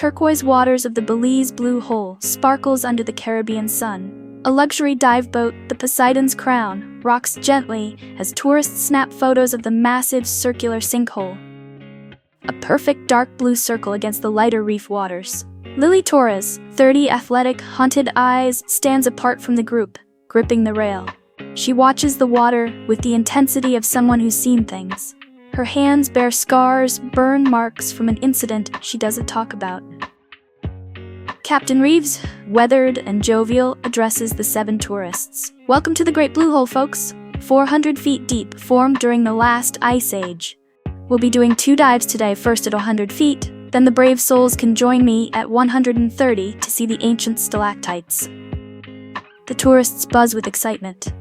turquoise waters of the Belize Blue Hole sparkles under the Caribbean sun. A luxury dive boat, the Poseidon's Crown, rocks gently as tourists snap photos of the massive circular sinkhole. A perfect dark blue circle against the lighter reef waters. Lily Torres, 30, athletic, haunted eyes, stands apart from the group, gripping the rail. She watches the water with the intensity of someone who's seen things. Her hands bear scars, burn marks from an incident she doesn't talk about. Captain Reeves, weathered and jovial, addresses the 7 tourists. Welcome to the Great Blue Hole, folks. 400 feet deep, formed during the last ice age. We'll be doing 2 dives today, first at 100 feet, then the brave souls can join me at 130 to see the ancient stalactites. The tourists buzz with excitement.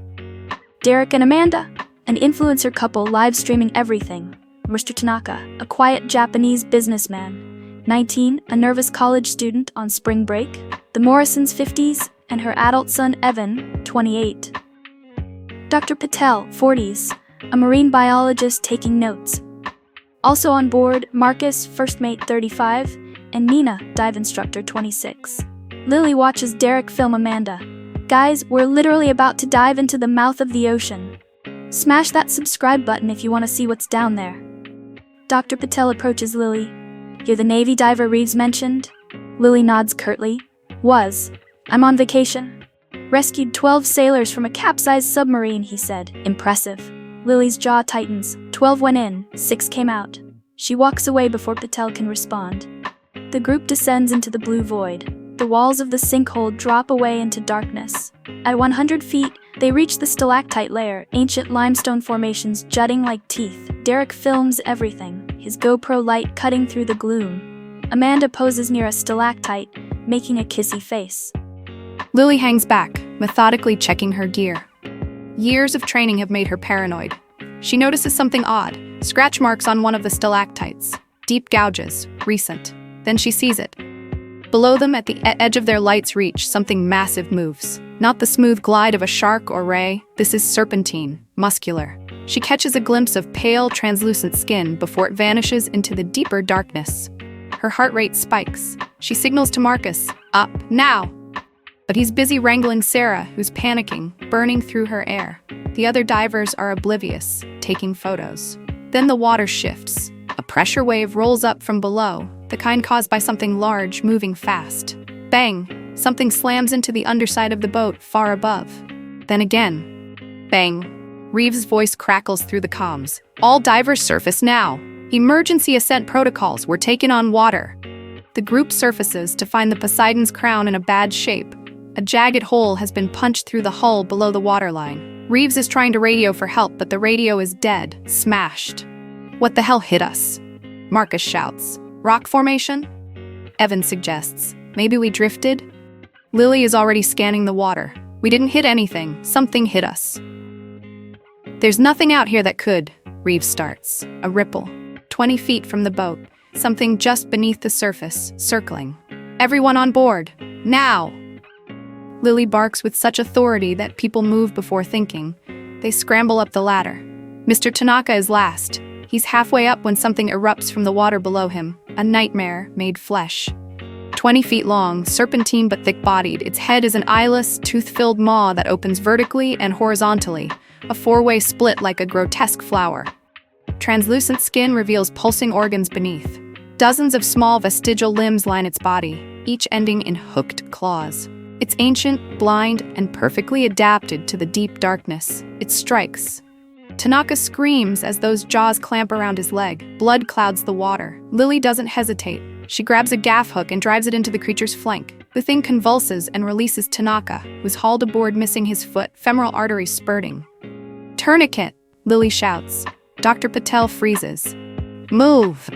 Derek and Amanda, an influencer couple live streaming everything. Mr. Tanaka, a quiet Japanese businessman. 19, a nervous college student on spring break. The Morrisons, 50s, and her adult son Evan, 28. Dr. Patel, 40s, a marine biologist taking notes. Also on board, Marcus, first mate, 35, and Nina, dive instructor, 26. Lily watches Derek film Amanda. Guys, we're literally about to dive into the mouth of the ocean. Smash that subscribe button if you want to see what's down there. Dr. Patel approaches Lily. You're the Navy diver Reeves mentioned? Lily nods curtly. Was. I'm on vacation. Rescued 12 sailors from a capsized submarine, he said. Impressive. Lily's jaw tightens. 12 went in, 6 came out. She walks away before Patel can respond. The group descends into the blue void. The walls of the sinkhole drop away into darkness. At 100 feet, they reach the stalactite layer, ancient limestone formations jutting like teeth. Derek films everything, his GoPro light cutting through the gloom. Amanda poses near a stalactite, making a kissy face. Lily hangs back, methodically checking her gear. Years of training have made her paranoid. She notices something odd, scratch marks on one of the stalactites. Deep gouges, recent. Then she sees it. Below them, at the edge of their light's reach, something massive moves. Not the smooth glide of a shark or ray. This is serpentine, muscular. She catches a glimpse of pale, translucent skin before it vanishes into the deeper darkness. Her heart rate spikes. She signals to Marcus, up, now! But he's busy wrangling Sarah, who's panicking, burning through her air. The other divers are oblivious, taking photos. Then the water shifts. A pressure wave rolls up from below, the kind caused by something large moving fast. Bang! Something slams into the underside of the boat far above. Then again. Bang! Reeves' voice crackles through the comms. All divers surface now. Emergency ascent protocols were taken on water. The group surfaces to find the Poseidon's Crown in a bad shape. A jagged hole has been punched through the hull below the waterline. Reeves is trying to radio for help, but the radio is dead, smashed. What the hell hit us? Marcus shouts. Rock formation? Evan suggests. Maybe we drifted? Lily is already scanning the water. We didn't hit anything. Something hit us. There's nothing out here that could, Reeves starts. A ripple. 20 feet from the boat. Something just beneath the surface, circling. Everyone on board. Now! Lily barks with such authority that people move before thinking. They scramble up the ladder. Mr. Tanaka is last. He's halfway up when something erupts from the water below him. A nightmare made flesh. 20 feet long, serpentine but thick-bodied, its head is an eyeless, tooth-filled maw that opens vertically and horizontally, a 4-way split like a grotesque flower. Translucent skin reveals pulsing organs beneath. Dozens of small vestigial limbs line its body, each ending in hooked claws. It's ancient, blind, and perfectly adapted to the deep darkness. It strikes. Tanaka screams as those jaws clamp around his leg. Blood clouds the water. Lily doesn't hesitate. She grabs a gaff hook and drives it into the creature's flank. The thing convulses and releases Tanaka, who's hauled aboard missing his foot, femoral arteries spurting. Tourniquet, Lily shouts. Dr. Patel freezes. Move!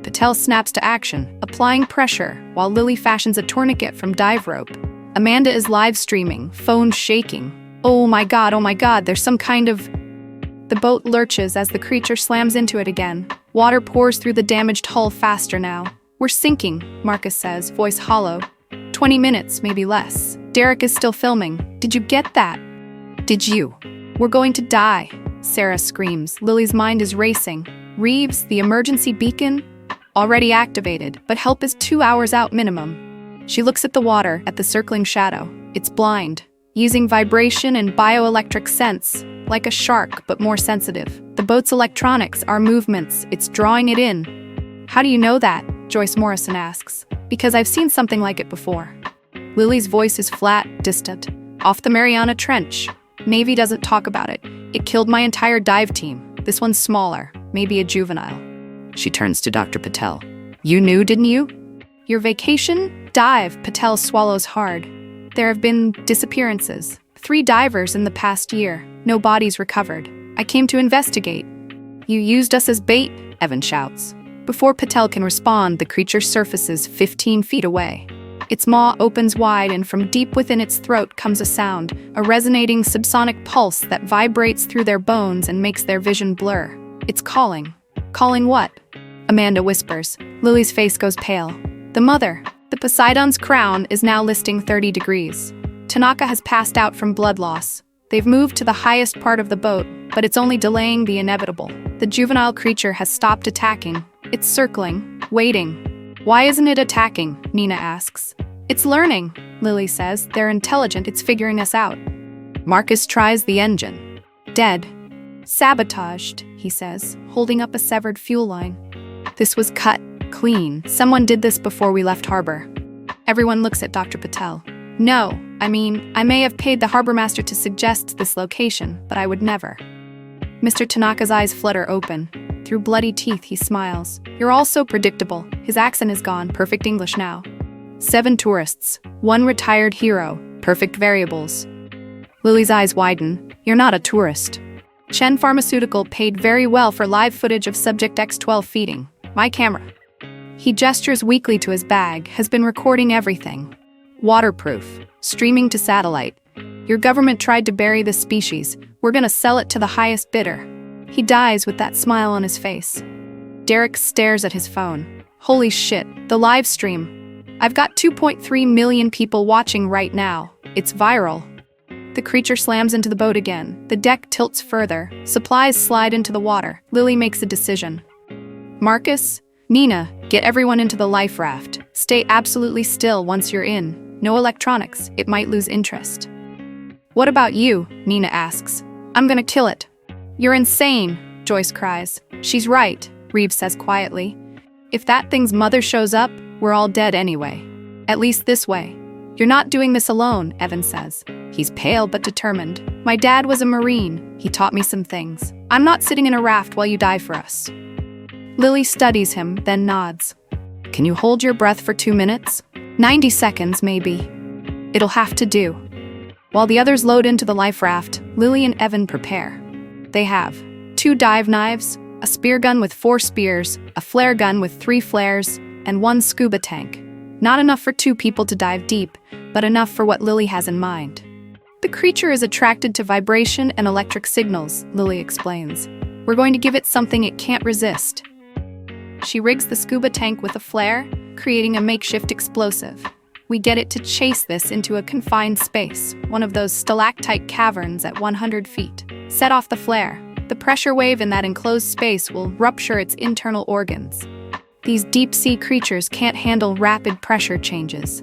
Patel snaps to action, applying pressure, while Lily fashions a tourniquet from dive rope. Amanda is live streaming, phone shaking. Oh my god, there's some kind of... The boat lurches as the creature slams into it again. Water pours through the damaged hull faster now. We're sinking, Marcus says, voice hollow. 20 minutes, maybe less. Derek is still filming. Did you get that? Did you? We're going to die, Sarah screams. Lily's mind is racing. Reeves, the emergency beacon? Already activated, but help is 2 hours out minimum. She looks at the water, at the circling shadow. It's blind. Using vibration and bioelectric sense, like a shark, but more sensitive. The boat's electronics, our movements, it's drawing it in. How do you know that? Joyce Morrison asks. Because I've seen something like it before. Lily's voice is flat, distant. Off the Mariana Trench. Navy doesn't talk about it. It killed my entire dive team. This one's smaller, maybe a juvenile. She turns to Dr. Patel. You knew, didn't you? Your vacation? Dive, Patel swallows hard. There have been disappearances. 3 divers in the past year. No bodies recovered. I came to investigate. You used us as bait, Evan shouts. Before Patel can respond, the creature surfaces 15 feet away. Its maw opens wide, and from deep within its throat comes a sound, a resonating subsonic pulse that vibrates through their bones and makes their vision blur. It's calling. Calling what? Amanda whispers. Lily's face goes pale. The mother. The Poseidon's crown is now listing 30 degrees. Tanaka has passed out from blood loss. They've moved to the highest part of the boat, but it's only delaying the inevitable. The juvenile creature has stopped attacking. It's circling, waiting. Why isn't it attacking? Nina asks. It's learning, Lily says. They're intelligent, it's figuring us out. Marcus tries the engine. Dead. Sabotaged, he says, holding up a severed fuel line. This was cut, clean. Someone did this before we left harbor. Everyone looks at Dr. Patel. No, I may have paid the harbor master to suggest this location, but I would never. Mr. Tanaka's eyes flutter open. Through bloody teeth, he smiles. You're all so predictable. His accent is gone, perfect English now. 7 tourists, 1 retired hero, perfect variables. Lily's eyes widen. You're not a tourist. Chen Pharmaceutical paid very well for live footage of Subject X-12 feeding. My camera. He gestures weakly to his bag, has been recording everything. Waterproof, streaming to satellite. Your government tried to bury this species. We're gonna sell it to the highest bidder. He dies with that smile on his face. Derek stares at his phone. Holy shit, the live stream. I've got 2.3 million people watching right now. It's viral. The creature slams into the boat again. The deck tilts further. Supplies slide into the water. Lily makes a decision. Marcus, Nina, get everyone into the life raft. Stay absolutely still once you're in. No electronics. It might lose interest. What about you? Nina asks. I'm gonna kill it. You're insane, Joyce cries. She's right, Reeves says quietly. If that thing's mother shows up, we're all dead anyway. At least this way. You're not doing this alone, Evan says. He's pale but determined. My dad was a Marine. He taught me some things. I'm not sitting in a raft while you die for us. Lily studies him, then nods. Can you hold your breath for 2 minutes? 90 seconds, maybe. It'll have to do. While the others load into the life raft, Lily and Evan prepare. They have 2 dive knives, a spear gun with 4 spears, a flare gun with 3 flares, and 1 scuba tank. Not enough for 2 people to dive deep, but enough for what Lily has in mind. The creature is attracted to vibration and electric signals, Lily explains. We're going to give it something it can't resist. She rigs the scuba tank with a flare, creating a makeshift explosive. We get it to chase this into a confined space, one of those stalactite caverns at 100 feet. Set off the flare. The pressure wave in that enclosed space will rupture its internal organs. These deep-sea creatures can't handle rapid pressure changes.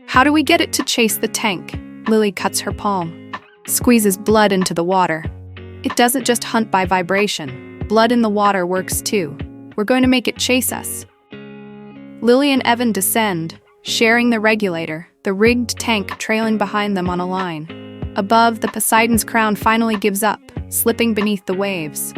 How do we get it to chase the tank? Lily cuts her palm. Squeezes blood into the water. It doesn't just hunt by vibration. Blood in the water works too. We're going to make it chase us. Lily and Evan descend, sharing the regulator, the rigged tank trailing behind them on a line. Above, the Poseidon's crown finally gives up, slipping beneath the waves.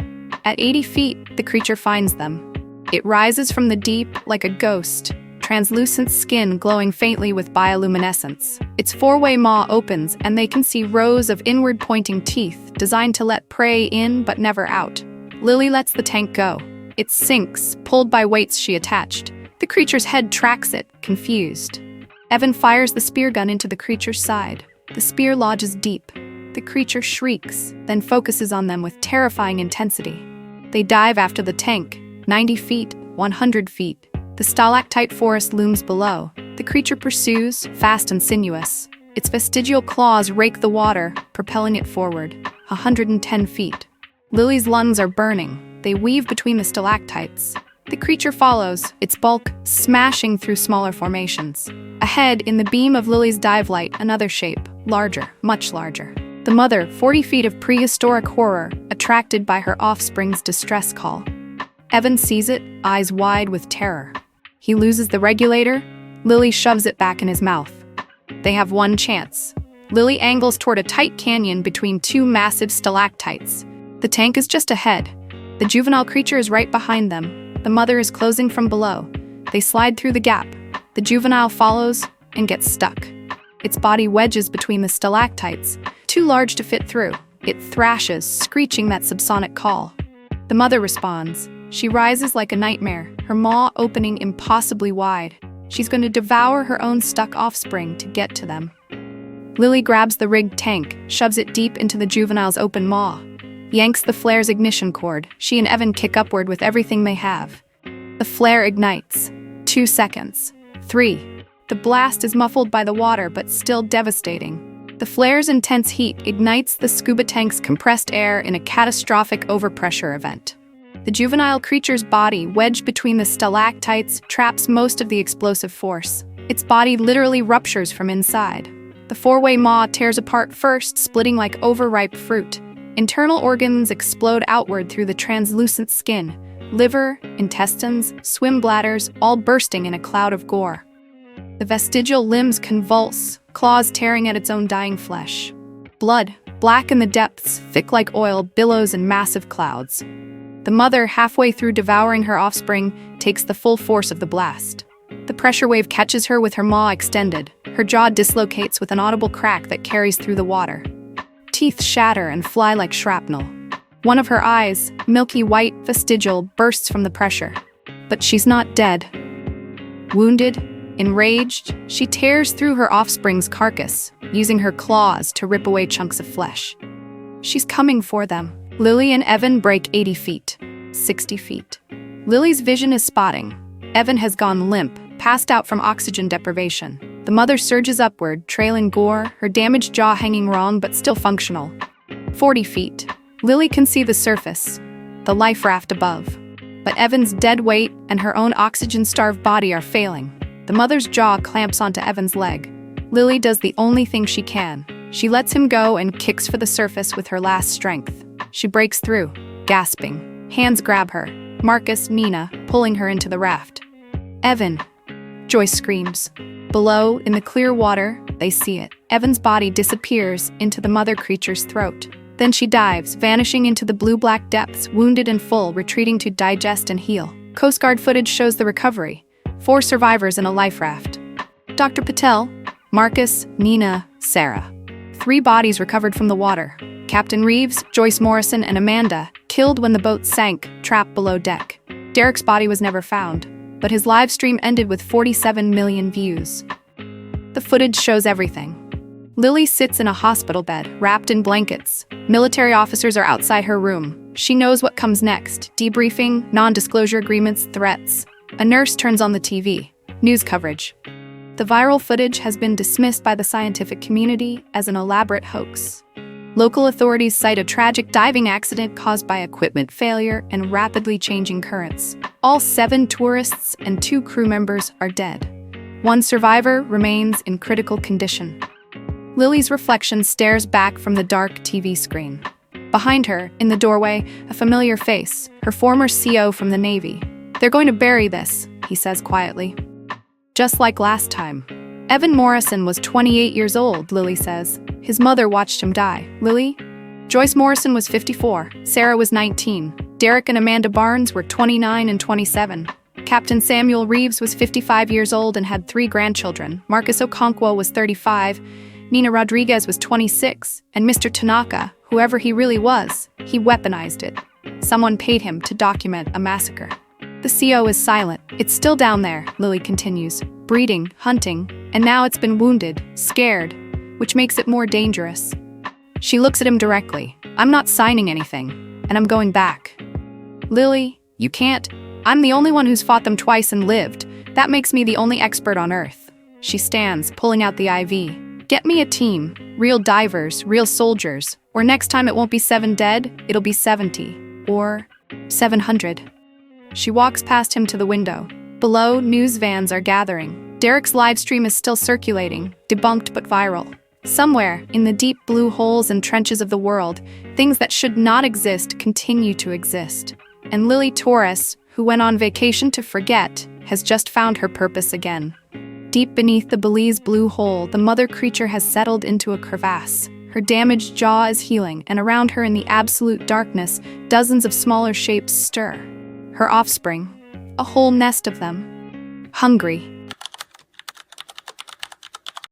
At 80 feet, the creature finds them. It rises from the deep like a ghost, translucent skin glowing faintly with bioluminescence. Its 4-way maw opens, and they can see rows of inward-pointing teeth designed to let prey in but never out. Lily lets the tank go. It sinks, pulled by weights she attached. The creature's head tracks it, confused. Evan fires the spear gun into the creature's side. The spear lodges deep. The creature shrieks, then focuses on them with terrifying intensity. They dive after the tank, 90 feet, 100 feet. The stalactite forest looms below. The creature pursues, fast and sinuous. Its vestigial claws rake the water, propelling it forward, 110 feet. Lily's lungs are burning. They weave between the stalactites. The creature follows, its bulk smashing through smaller formations. Ahead, in the beam of Lily's dive light, another shape, larger, much larger. The mother, 40 feet of prehistoric horror, attracted by her offspring's distress call. Evan sees it, eyes wide with terror. He loses the regulator. Lily shoves it back in his mouth. They have one chance. Lily angles toward a tight canyon between two massive stalactites. The tank is just ahead. The juvenile creature is right behind them. The mother is closing from below. They slide through the gap. The juvenile follows and gets stuck. Its body wedges between the stalactites, too large to fit through. It thrashes, screeching that subsonic call. The mother responds. She rises like a nightmare, her maw opening impossibly wide. She's going to devour her own stuck offspring to get to them. Lily grabs the rigged tank, shoves it deep into the juvenile's open maw, yanks the flare's ignition cord. She and Evan kick upward with everything they have. The flare ignites. 2 seconds. 3. The blast is muffled by the water, but still devastating. The flare's intense heat ignites the scuba tank's compressed air in a catastrophic overpressure event. The juvenile creature's body, wedged between the stalactites, traps most of the explosive force. Its body literally ruptures from inside. The four-way maw tears apart first, splitting like overripe fruit. Internal organs explode outward through the translucent skin. Liver, intestines, swim bladders, all bursting in a cloud of gore. The vestigial limbs convulse, claws tearing at its own dying flesh. Blood, black in the depths, thick like oil, billows in massive clouds. The mother, halfway through devouring her offspring, takes the full force of the blast. The pressure wave catches her with her maw extended. Her jaw dislocates with an audible crack that carries through the water. Teeth shatter and fly like shrapnel. One of her eyes, milky white, vestigial, bursts from the pressure. But she's not dead. Wounded, enraged, she tears through her offspring's carcass, using her claws to rip away chunks of flesh. She's coming for them. Lily and Evan break 80 feet, 60 feet. Lily's vision is spotting. Evan has gone limp, passed out from oxygen deprivation. The mother surges upward, trailing gore, her damaged jaw hanging wrong but still functional. 40 feet. Lily can see the surface, the life raft above. But Evan's dead weight and her own oxygen-starved body are failing. The mother's jaw clamps onto Evan's leg. Lily does the only thing she can. She lets him go and kicks for the surface with her last strength. She breaks through, gasping. Hands grab her. Marcus, Nina, pulling her into the raft. Evan, Joyce screams. Below, in the clear water, they see it. Evan's body disappears into the mother creature's throat. Then she dives, vanishing into the blue-black depths, wounded and full, retreating to digest and heal. Coast Guard footage shows the recovery. 4 survivors in a life raft. Dr. Patel, Marcus, Nina, Sarah. 3 bodies recovered from the water. Captain Reeves, Joyce Morrison, and Amanda, killed when the boat sank, trapped below deck. Derek's body was never found, but his live stream ended with 47 million views. The footage shows everything. Lily sits in a hospital bed, wrapped in blankets. Military officers are outside her room. She knows what comes next. Debriefing, non-disclosure agreements, threats. A nurse turns on the TV. News coverage. The viral footage has been dismissed by the scientific community as an elaborate hoax. Local authorities cite a tragic diving accident caused by equipment failure and rapidly changing currents. All 7 tourists and 2 crew members are dead. 1 survivor remains in critical condition. Lily's reflection stares back from the dark TV screen. Behind her, in the doorway, a familiar face, her former CO from the Navy. "They're going to bury this," he says quietly. Just like last time. Evan Morrison was 28 years old, Lily says. His mother watched him die. Lily? Joyce Morrison was 54. Sarah was 19. Derek and Amanda Barnes were 29 and 27. Captain Samuel Reeves was 55 years old and had 3 grandchildren. Marcus Okonkwo was 35. Nina Rodriguez was 26. And Mr. Tanaka, whoever he really was, he weaponized it. Someone paid him to document a massacre. The CO is silent. It's still down there, Lily continues. Breeding, hunting, and now it's been wounded, scared, which makes it more dangerous. She looks at him directly. "I'm not signing anything, and I'm going back." "Lily, you can't. I'm the only one who's fought them twice and lived. That makes me the only expert on Earth." She stands, pulling out the IV. "Get me a team, real divers, real soldiers, or next time it won't be 7 dead, it'll be 70, or 700. She walks past him to the window. Below, news vans are gathering. Derek's live stream is still circulating, debunked but viral. Somewhere, in the deep blue holes and trenches of the world, things that should not exist continue to exist. And Lily Torres, who went on vacation to forget, has just found her purpose again. Deep beneath the Belize blue hole, the mother creature has settled into a crevasse. Her damaged jaw is healing, and around her in the absolute darkness, dozens of smaller shapes stir. Her offspring, a whole nest of them. Hungry,